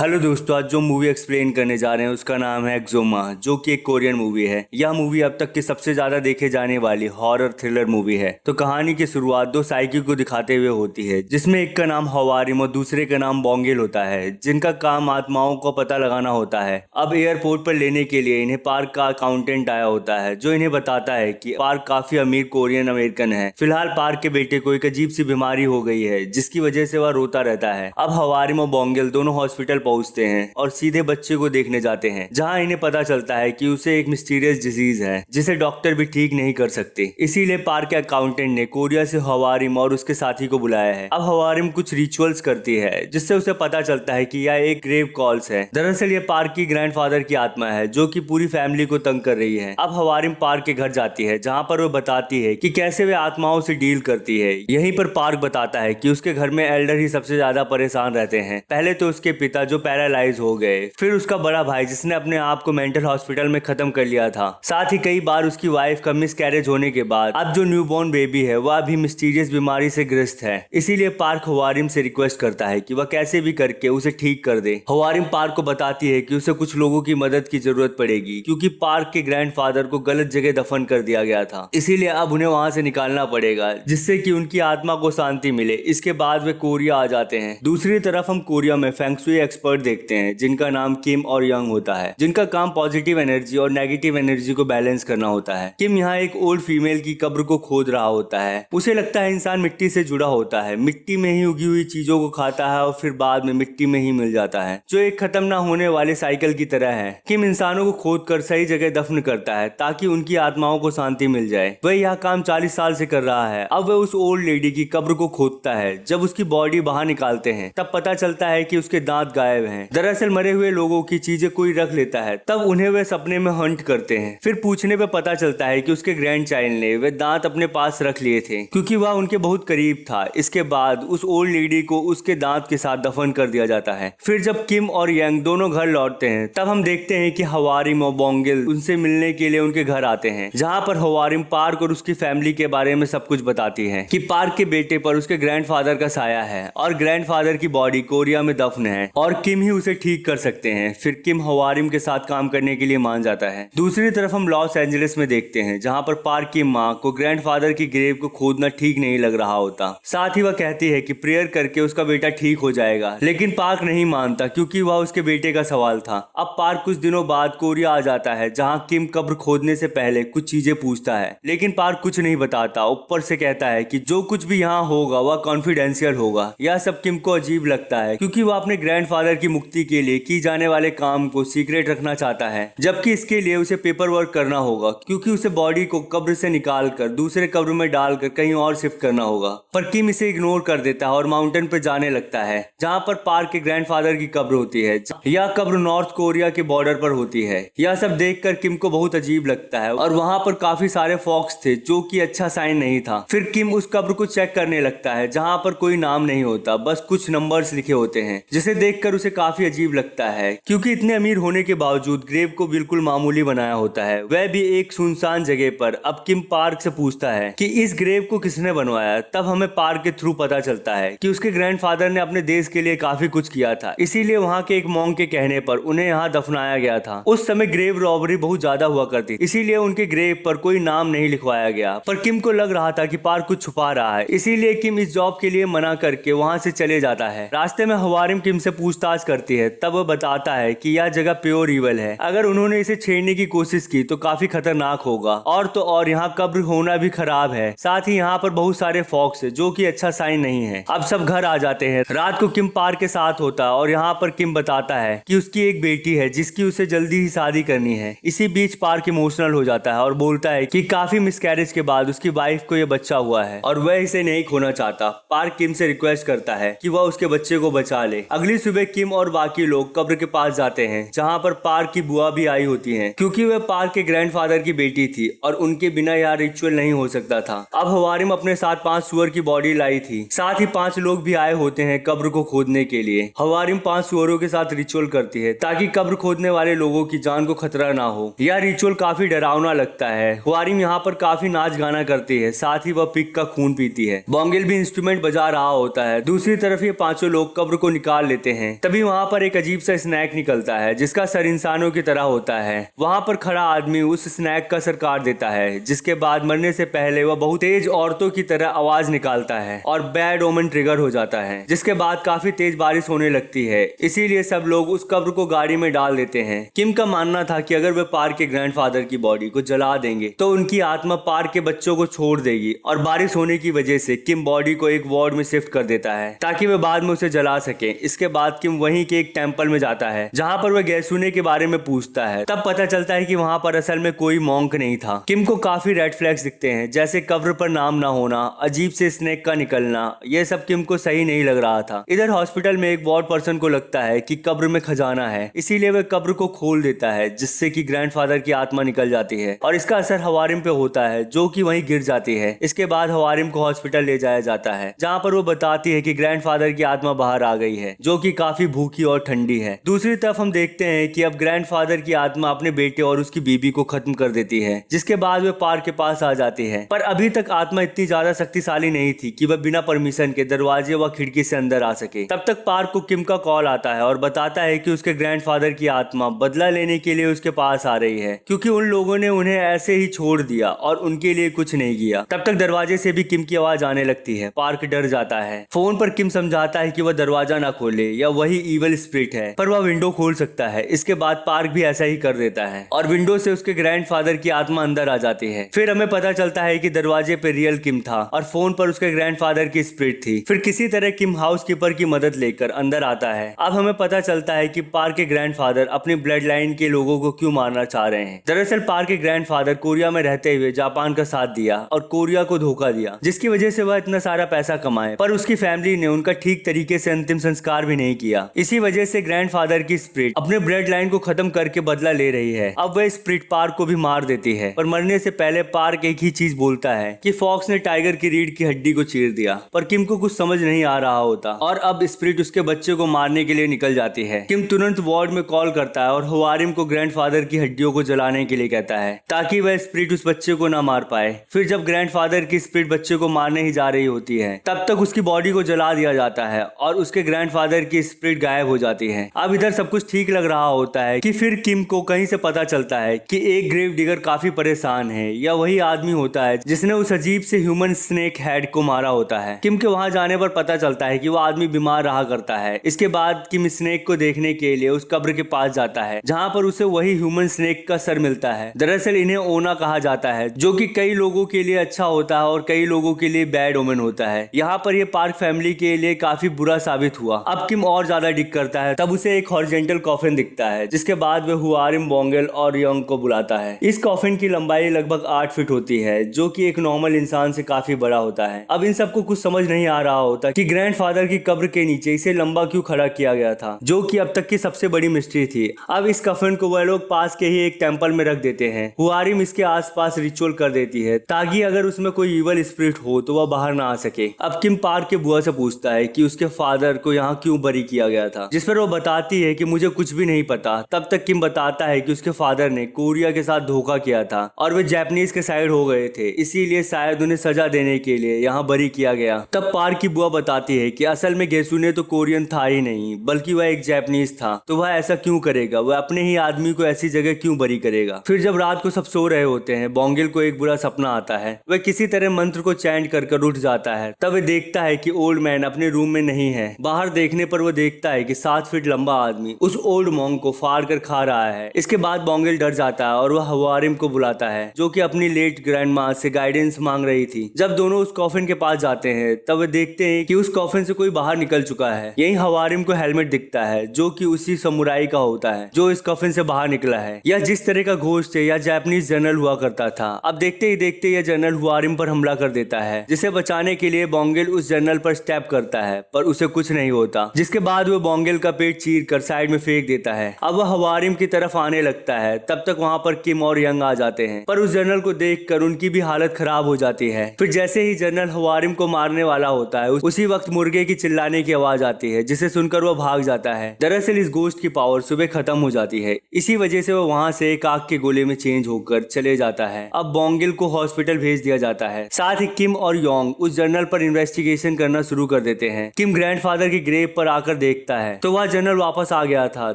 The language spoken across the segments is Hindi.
हेलो दोस्तों, आज जो मूवी एक्सप्लेन करने जा रहे हैं उसका नाम है एक्सोमा, जो कि एक कोरियन मूवी है। यह मूवी अब तक की सबसे ज्यादा देखे जाने वाली हॉरर थ्रिलर मूवी है। तो कहानी की शुरुआत दो साइकिल को दिखाते हुए होती है, जिसमें एक का नाम हवारिम और दूसरे का नाम बोंगेल होता है, जिनका काम आत्माओं को पता लगाना होता है। अब एयरपोर्ट पर लेने के लिए इन्हें पार्क का अकाउंटेंट आया होता है, जो इन्हें बताता है कि पार्क काफी अमीर कोरियन अमेरिकन है। फिलहाल पार्क के बेटे को एक अजीब सी बीमारी हो गई है, जिसकी वजह से वह रोता रहता है। अब हवारिम और बोंगेल दोनों हॉस्पिटल पहुंचते हैं और सीधे बच्चे को देखने जाते हैं, जहां इन्हें पता चलता है कि उसे एक मिस्टीरियस डिजीज है, जिसे डॉक्टर भी ठीक नहीं कर सकते। इसीलिए पार्क के अकाउंटेंट ने कोरिया से हवारिम और उसके साथी को बुलाया है। अब हवारिम कुछ रिचुअल्स करती है, जिससे उसे पता चलता है कि यह एक ग्रेव कॉल्स है। दरअसल ये पार्क की ग्रैंडफादर की आत्मा है, जो कि पूरी फैमिली को तंग कर रही है। अब हवारिम पार्क के घर जाती है, जहाँ पर वो बताती है कि कैसे वे आत्माओं से डील करती है। यहीं पर पार्क बताता है कि उसके घर में एल्डर ही सबसे ज्यादा परेशान रहते हैं। पहले तो उसके पिता जो पैरालाइज हो गए, फिर उसका बड़ा भाई जिसने अपने आप को मेंटल हॉस्पिटल में खत्म कर लिया था। साथ ही कई बार उसकी वाइफ का मिसकैरेज होने के बाद अब जो न्यूबॉर्न बेबी है वह भी मिस्टीरियस बीमारी से ग्रस्त है। इसीलिए पार्क हवारिम से रिक्वेस्ट करता है कि वह कैसे भी करके उसे ठीक कर दे। हवारिम पार्क को बताती है कि उसे कुछ लोगों की मदद की जरूरत पड़ेगी, क्योंकि पार्क के ग्रैंडफादर को गलत जगह दफन कर दिया गया था। इसीलिए अब उन्हें वहां से निकालना पड़ेगा, जिससे कि उनकी आत्मा को शांति मिले। इसके बाद वे कोरिया आ जाते हैं। दूसरी तरफ हम कोरिया में फेंगशुई एक्सपर्ट देखते हैं, जिनका नाम किम और यंग होता है, जिनका काम पॉजिटिव एनर्जी और नेगेटिव एनर्जी को बैलेंस करना होता है। किम यहाँ एक ओल्ड फीमेल की कब्र को खोद रहा होता है। उसे लगता है इंसान मिट्टी से जुड़ा होता है, मिट्टी में ही उगी हुई चीजों को खाता है और फिर बाद में मिट्टी में ही मिल जाता है, जो एक खत्म ना होने वाले साइकिल की तरह है। किम इंसानों को खोद कर सही जगह दफन करता है, ताकि उनकी आत्माओं को शांति मिल जाए। वह यह काम 40 साल से कर रहा है। अब वह उस ओल्ड लेडी की कब्र को खोदता है। जब उसकी बॉडी बाहर निकालते हैं, तब पता चलता है कि उसके दांत गायब हैं। दरअसल मरे हुए लोगों की चीजें कोई रख लेता है, तब उन्हें वे सपने में हंट करते हैं। फिर पूछने पे पता चलता है कि उसके ग्रैंड चाइल्ड ने वे दांत अपने पास रख लिए थे, क्योंकि वह उनके बहुत करीब था। इसके बाद उस ओल्ड लेडी को उसके दांत के साथ दफन कर दिया जाता है। फिर जब किम और यंग दोनों घर लौटते हैं, तब हम देखते हैं कि हवारिम और बोंगेल उनसे मिलने के लिए उनके घर आते हैं, जहाँ पर हवारिम पार्क और उसकी फैमिली के बारे में सब कुछ बताती है कि पार्क के बेटे पर उसके ग्रैंडफादर का साया है और ग्रैंडफादर की बॉडी कोरिया में दफन है और किम ही उसे ठीक कर सकते हैं। फिर किम हवारिम के साथ काम करने के लिए मान जाता है। दूसरी तरफ हम लॉस एंजलिस में देखते हैं, जहां पर पार्क की माँ को ग्रैंडफादर की ग्रेव को खोदना ठीक नहीं लग रहा होता। साथ ही वह कहती है कि प्रेयर करके उसका बेटा ठीक हो जाएगा, लेकिन पार्क नहीं मानता, क्योंकि वह उसके बेटे का सवाल था। अब पार्क कुछ दिनों बाद कोरिया आ जाता है, जहाँ किम कब्र खोदने से पहले कुछ चीजें पूछता है, लेकिन पार्क कुछ नहीं बताता। ऊपर से कहता है कि जो कुछ भी यहाँ होगा वह कॉन्फिडेंशियल होगा। यह सब किम को अजीब लगता है, क्योंकि वह अपने ग्रैंडफादर की मुक्ति के लिए की जाने वाले काम को सीक्रेट रखना चाहता है, जबकि इसके लिए उसे पेपर वर्क करना होगा, क्योंकि उसे बॉडी को कब्र से निकालकर दूसरे कब्र में डालकर कहीं और शिफ्ट करना होगा। पर किम इसे इग्नोर कर देता है और माउंटेन पर जाने लगता है, जहाँ पर पार्क के ग्रैंडफादर की कब्र होती है। यह कब्र नॉर्थ कोरिया के बॉर्डर पर होती है। यह सब देखकर किम को बहुत अजीब लगता है और वहाँ पर काफी सारे फॉक्स थे, जो कि अच्छा साइन नहीं था। फिर किम उस कब्र को चेक करने लगता है, जहाँ पर कोई नाम नहीं होता, बस कुछ नंबर्स लिखे होते हैं, जिसे देखकर उसे काफी अजीब लगता है, क्योंकि इतने अमीर होने के बावजूद ग्रेव को बिल्कुल मामूली बनाया होता है, वह भी एक सुनसान जगह पर। अब किम पार्क से पूछता है कि इस ग्रेव को किसने बनवाया। तब हमें पार्क के थ्रू पता चलता है कि उसके ग्रैंडफादर ने अपने देश के लिए काफी कुछ किया था, इसीलिए वहाँ के एक मॉन्क के कहने पर उन्हें यहाँ दफनाया गया था। उस समय ग्रेव रॉबरी बहुत ज्यादा हुआ करती, इसीलिए उनके ग्रेव पर कोई नाम नहीं लिखवाया गया। पर किम को लग रहा था कि पार्क कुछ छुपा रहा है, इसीलिए किम इस जॉब के लिए मना करके वहाँ से चले जाता है। रास्ते में हवारिम किम से पूछताछ करती है, तब वह बताता है कि यह जगह प्योर ईवल है। अगर उन्होंने इसे छेड़ने की कोशिश की तो काफी खतरनाक होगा। और तो और यहाँ कब्र होना भी खराब है। साथ ही यहाँ पर बहुत सारे फॉक्स है, जो कि अच्छा साइन नहीं है। अब सब घर आ जाते हैं। रात को किम पार्क के साथ होता है और यहाँ पर किम बताता है कि उसकी एक बेटी है, जिसकी उसे जल्दी ही शादी करनी है। इसी बीच पार्क इमोशनल हो जाता है और बोलता है कि काफी मिसकैरेज के बाद उसकी वाइफ को यह बच्चा हुआ है और वह इसे नहीं खोना चाहता। पार्क किम से रिक्वेस्ट करता है कि वह उसके बच्चे को बचा ले। अगली सुबह किम और बाकी लोग कब्र के पास जाते हैं, जहाँ पर पार्क की बुआ भी आई होती हैं, क्योंकि वह पार्क के ग्रैंडफादर की बेटी थी और उनके बिना यह रिचुअल नहीं हो सकता था। अब हवारिम अपने साथ 5 सुअर की बॉडी लाई थी। साथ ही 5 लोग भी आए होते हैं कब्र को खोदने के लिए। हवारिम 5 सुअरों के साथ रिचुअल करती है, ताकि कब्र खोदने वाले लोगों की जान को खतरा ना हो। यह रिचुअल काफी डरावना लगता है। हवारिम यहाँ पर काफी नाच गाना करती है, साथ ही वह पिग का खून पीती है। बोंगेल भी इंस्ट्रूमेंट बजा रहा होता है। दूसरी तरफ ये 5 लोग कब्र को निकाल लेते हैं। तभी वहाँ पर एक अजीब सा स्नैक निकलता है जिसका सर इंसानों की तरह होता है। वहाँ पर खड़ा आदमी उस स्नैक का सर काट देता है, जिसके बाद मरने से पहले वह बहुत तेज औरतों की तरह आवाज निकालता है और बैड ओमन ट्रिगर हो जाता है, जिसके बाद काफी तेज बारिश होने लगती है। इसीलिए सब लोग उस कब्र को गाड़ी में डाल देते हैं। किम का मानना था कि अगर वे पार्क के ग्रैंडफादर की बॉडी को जला देंगे तो उनकी आत्मा पार्क के बच्चों को छोड़ देगी, और बारिश होने की वजह से किम बॉडी को एक वार्ड में शिफ्ट कर देता है ताकि वे बाद में उसे जला सके। इसके बाद किम वहीं के एक टेंपल में जाता है जहाँ पर वह गैसुने के बारे में पूछता है। तब पता चलता है कि वहाँ पर असल में कोई मॉन्क नहीं था। किम को काफी रेड फ्लैग्स दिखते हैं, जैसे कब्र पर नाम ना होना, अजीब से स्नेक का निकलना। यह सब किम को सही नहीं लग रहा था। इधर हॉस्पिटल में एक वार्ड पर्सन को लगता है कि कब्र में खजाना है, इसीलिए वह कब्र को खोल देता है, जिससे कि ग्रैंडफादर की आत्मा निकल जाती है और इसका असर हवारिम पे होता है, जो कि वहीं गिर जाती है। इसके बाद हवारिम को हॉस्पिटल ले जाया जाता है, जहाँ पर वो बताती है कि ग्रैंडफादर की आत्मा बाहर आ गई है, जो कि काफी भूखी और ठंडी है। दूसरी तरफ हम देखते हैं कि अब ग्रैंडफादर की आत्मा अपने बेटे और उसकी बीबी को खत्म कर देती है, जिसके बाद वे पार्क के पास आ जाती है। पर अभी तक आत्मा इतनी ज्यादा शक्तिशाली नहीं थी कि वह बिना परमिशन के दरवाजे व खिड़की से अंदर आ सके। तब तक पार्क को किम का कॉल आता है और बताता है कि उसके ग्रैंडफादर की आत्मा बदला लेने के लिए उसके पास आ रही है, क्योंकि उन लोगों ने उन्हें ऐसे ही छोड़ दिया और उनके लिए कुछ नहीं किया। तब तक दरवाजे से भी किम की आवाज आने लगती है। पार्क डर जाता है। फोन पर किम समझाता है कि वह दरवाजा ना खोले या वही ईवल स्पिरिट है, पर वह विंडो खोल सकता है। इसके बाद पार्क भी ऐसा ही कर देता है और विंडो से उसके ग्रैंडफादर की आत्मा अंदर आ जाती है। फिर हमें पता चलता है कि दरवाजे पे रियल किम था और फोन पर उसके ग्रैंडफादर की स्पिरिट थी। फिर किसी तरह किम हाउसकीपर की मदद लेकर अंदर आता है। अब हमें पता चलता है कि पार्क के ग्रैंडफादर अपनी ब्लड लाइन के लोगों को क्यों मारना चाह रहे हैं। दरअसल पार्क के ग्रैंडफादर कोरिया में रहते हुए जापान का साथ दिया और कोरिया को धोखा दिया, जिसकी वजह से वह इतना सारा पैसा कमाए, पर उसकी फैमिली ने उनका ठीक तरीके से अंतिम संस्कार भी नहीं किया। इसी वजह से ग्रैंडफादर की स्पिरिट अपने ब्लड लाइन को खत्म करके बदला ले रही है। अब वह स्पिरिट पार्क को भी मार देती है, पर मरने से पहले पार्क एक ही चीज बोलता है कि फॉक्स ने टाइगर की रीढ़ की हड्डी को चीर दिया, पर किम को कुछ समझ नहीं आ रहा होता और अब स्पिरिट उसके बच्चे को मारने के लिए निकल जाती है। किम तुरंत वार्ड में कॉल करता है और हवारिम को ग्रैंडफादर की हड्डियों को जलाने के लिए कहता है, ताकि वह स्पिरिट उस बच्चे को ना मार पाए। फिर जब ग्रैंडफादर की स्पिरिट बच्चे को मारने ही जा रही होती है, तब तक उसकी बॉडी को जला दिया जाता है और उसके ग्रैंडफादर की स्पिरिट गायब हो जाती है। अब इधर सब कुछ ठीक लग रहा होता है कि फिर किम को कहीं से पता चलता है कि एक ग्रेव डिगर काफी परेशान है, या वही आदमी होता है जिसने उस अजीब से ह्यूमन स्नेक हेड को मारा होता है। किम के वहां जाने पर पता चलता है कि वो आदमी बीमार रहा करता है। इसके बाद किम स्नेक को देखने के लिए उस कब्र के पास जाता है, जहाँ पर उसे वही ह्यूमन स्नेक का सर मिलता है। दरअसल इन्हें ओना कहा जाता है, जो कि कई लोगों के लिए अच्छा होता है और कई लोगों के लिए बैड ओमेन होता है। यहाँ पर ये पार्क फैमिली के लिए काफी बुरा साबित हुआ। अब किम और ज्यादा डिग करता है, तब उसे एक हॉरिजॉन्टल कॉफिन दिखता है, जिसके बाद वह हुआरिम, बोंगेल और यंग को बुलाता है। इस कॉफिन की लंबाई लगभग 8 फीट होती है, जो कि एक नॉर्मल इंसान से काफी बड़ा होता है। अब इन सबको कुछ समझ नहीं आ रहा होता कि ग्रैंडफादर की कब्र के नीचे इसे लंबा क्यों खड़ा किया गया था, जो कि अब तक की सबसे बड़ी मिस्ट्री थी। अब इस कफन को वह लोग पास के ही एक टेंपल में रख देते हैं। हुआरिम इसके आसपास रिचुअल कर देती है, ताकि अगर उसमें कोई इवल स्पिरिट हो तो वह बाहर ना आ सके। अब किम पार्क के बुआ से पूछता है कि उसके फादर को यहाँ क्यों बरी किया गया था, जिस पर वो बताती है कि मुझे कुछ भी नहीं पता। तब तक किम बताता है कि उसके फादर ने कोरिया के साथ धोखा किया था और वे जापानीज के साइड हो गए थे, इसीलिए शायद उन्हें सजा देने के लिए यहाँ बरी किया गया। तब पार्क की बुआ बताती है कि असल में गेसुने तो कोरियन था ही नहीं, बल्कि वह एक जापानीज था, तो वह ऐसा क्यों करेगा, वह अपने ही आदमी को ऐसी जगह क्यों बरी करेगा। फिर जब रात को सब सो रहे होते हैं, बोंगेल को एक बुरा सपना आता है। वह किसी तरह मंत्र को चैंट कर उठ जाता है। तब वह देखता है कि ओल्ड मैन अपने रूम में नहीं है। बाहर देखने पर वह देखता है कि 7 फीट लंबा आदमी उस ओल्ड मॉन्क को फाड़ कर खा रहा है। इसके बाद बोंगेल डर जाता है और वह हवारिम को बुलाता है, जो कि अपनी लेट ग्रैंड माँ से गाइडेंस मांग रही थी। जब दोनों उस कॉफिन के पास जाते हैं, तब वे देखते हैं कि उस कॉफिन से कोई बाहर निकल चुका है। यही हवारिम को हेलमेट दिखता है, जो कि उसी समुराई का होता है जो इस कॉफिन से बाहर निकला है। यह जिस तरह का घोस्ट है, यह जापानीज जनरल हुआ करता था। अब देखते ही देखते यह जनरल हुआरिम पर हमला कर देता है, जिसे बचाने के लिए बोंगेल उस जनरल पर स्टैप करता है, पर उसे कुछ नहीं होता। जिसके बाद वो बोंगेल का पेट चीर कर साइड में फेंक देता है। अब वह हवारिम की तरफ आने लगता है। तब तक वहाँ पर किम और यंग आ जाते हैं, पर उस जनरल को देखकर उनकी भी हालत खराब हो जाती है। फिर जैसे ही जनरल हवारिम को मारने वाला होता है, उसी वक्त मुर्गे की चिल्लाने की आवाज आती है, जिसे सुनकर वह भाग जाता है। दरअसल इस गोश्त की पावर सुबह खत्म हो जाती है, इसी वजह से वह वहाँ से एक आग के गोले में चेंज होकर चले जाता है। अब बोंगेल को हॉस्पिटल भेज दिया जाता है। साथ ही किम और योंग उस जनरल पर इन्वेस्टिगेशन करना शुरू कर देते हैं। किम ग्रैंडफादर की ग्रेव पर आकर देखता है तो वह जनरल वापस आ गया था।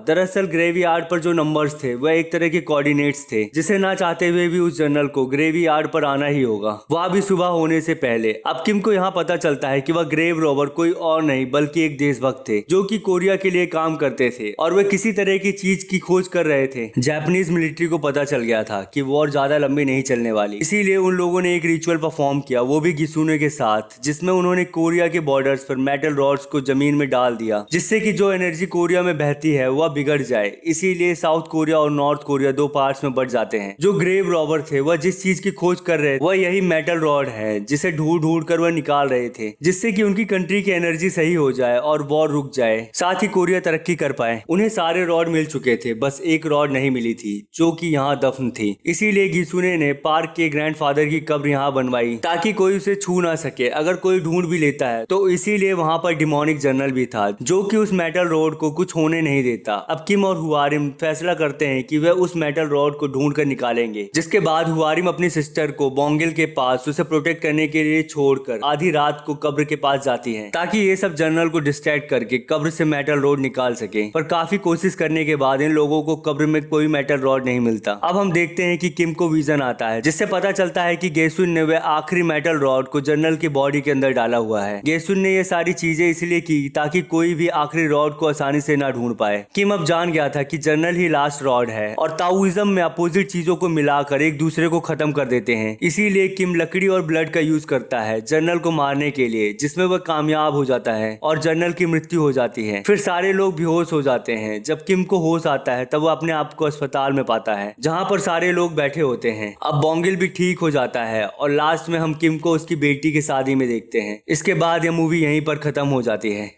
दरअसल ग्रेवयार्ड पर जो नंबर्स थे वह एक तरह के कोऑर्डिनेट्स थे, जिसे ना चाहते हुए भी उस जनरल को ग्रेवयार्ड पर आना ही होगा, वह भी सुबह होने से पहले। अब किम को यहाँ पता चलता है कि वह ग्रेव रॉबर कोई और नहीं बल्कि एक देशभक्त थे जो कि कोरिया के लिए काम करते थे और वे किसी तरह की चीज की खोज कर रहे थे। जापानीज मिलिट्री को पता चल गया था कि वॉर ज्यादा लंबी नहीं चलने वाली, इसीलिए उन लोगों ने एक रिचुअल परफॉर्म किया, वो भी गिसुने के साथ, जिसमें उन्होंने कोरिया के बॉर्डर्स पर मेटल रॉड्स को जमीन में डाल दिया, जिससे कि जो एनर्जी कोरिया में बहती है वह बिगड़ जाए। इसीलिए साउथ कोरिया और नॉर्थ कोरिया दो पार्ट्स में बढ़ जाते हैं। जो ग्रेव रॉबर थे वह जिस चीज की खोज कर रहे थे वह यही मेटल रॉड है, जिसे ढूंढ ढूंढ कर वह निकाल रहे थे, जिससे कि उनकी कंट्री की एनर्जी सही हो जाए और वॉर रुक जाए, साथ ही कोरिया तरक्की कर पाए। उन्हें सारे रॉड मिल चुके थे, बस एक रॉड नहीं मिली थी जो कि यहाँ दफन थी। इसीलिए गिसुने ने पार्क के ग्रैंडफादर की कब्र यहाँ बनवाई ताकि कोई उसे छू ना सके, अगर कोई ढूंढ भी लेता है तो। इसीलिए वहाँ पर डिमोनिक जनरल भी था जो कि उस मेटल रॉड को कुछ होने नहीं देता। अब किम और हुआरिम फैसला करते हैं कि वे उस मेटल रॉड को ढूंढ कर निकालेंगे, जिसके बाद हुआरिम अपनी सिस्टर को बोंगिल के पास उसे प्रोटेक्ट करने के लिए छोड़कर आधी रात को कब्र के पास जाती है ताकि ये सब जनरल को डिस्ट्रैक्ट करके कब्र से मेटल रॉड निकाल सके। पर काफी कोशिश करने के बाद इन लोगों को कब्र में कोई मेटल रॉड नहीं मिलता। अब हम देखते हैं कि किम को विजन आता है, जिससे पता चलता है कि गेसुन ने वह आखिरी मेटल रॉड को जनरल की बॉडी के अंदर डाला हुआ है। गेसुन ने ये सारी चीजें इसलिए की ताकि कोई भी आखिरी रॉड को आसानी से ना ढूंढ पाए। किम अब जान गया था कि जनरल ही लास्ट रॉड है और ताओइज्म में अपोजिट चीजों को मिलाकर एक दूसरे को खत्म कर देते हैं। इसीलिए किम लकड़ी और ब्लड का यूज करता है जनरल को मारने के लिए, जिसमें वह कामयाब हो जाता है और जनरल की मृत्यु हो जाती है। फिर सारे लोग बेहोश हो जाते हैं। जब किम को होश आता है तब वो अपने आप को अस्पताल में पाता है जहाँ पर सारे लोग बैठे होते हैं। अब बोंगिल भी ठीक हो जाता है और लास्ट में हम किम को उसकी बेटी की शादी में देखते हैं। इसके बाद यह मूवी यहीं पर खत्म हो जाती है।